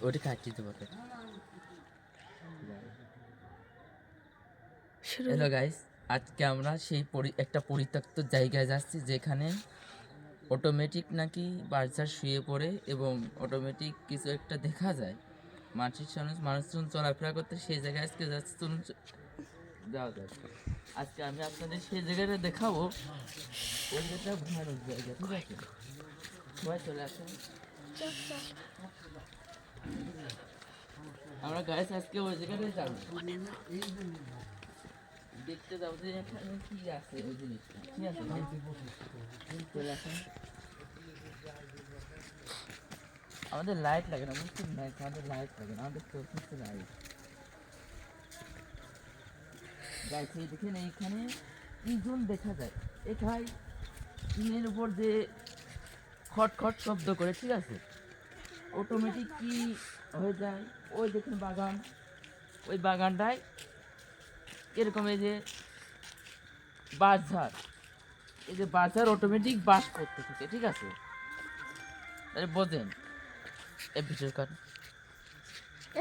ওটা কাটিয়ে দেবো। হ্যালো গাইস, আজকে আমরা সেই একটা পরিত্যক্ত জায়গায় যাচ্ছি যেখানে অটোমেটিক নাকি বাচ্চার শুয়ে পড়ে এবং অটোমেটিক কিছু একটা দেখা যায়। মানুষজন চলাফেরা করতে সেই জায়গায় আজকে যাচ্ছে। চলুন যাওয়া যায়। আজকে আমি আপনাদের সেই জায়গাটা দেখাবো। ওই জায়গাটা ভয়ানক জায়গা, ঠিক আছে? সবাই চলে আসেন। আমরা গাইস আজকে ওই জায়গাটায় যাবো, দেখতে যাবো যে এখানে কি আছে ওই জিনিসটা, ঠিক আছে? চলে আসেন। আমাদের লাইট লাগে না, বুঝছেন না? আমাদের লাইট লাগে না, আমাদের চলছে লাইট। গাইস এই দেখেন, এইখানে ইঁদুর দেখা যায়। এখানে টিনের উপর যে খট খট শব্দ করে, ঠিক আছে? অটোমেটিক কি হয়ে যায়, ওই দেখুন বাগান, ওই বাগানটায় এরকম এই যে বাঁশঝাড়, এই যে বাঁশঝাড় অটোমেটিক বাস করতে থাকে, ঠিক আছে? তাহলে বোঝেন এর ভিতর কার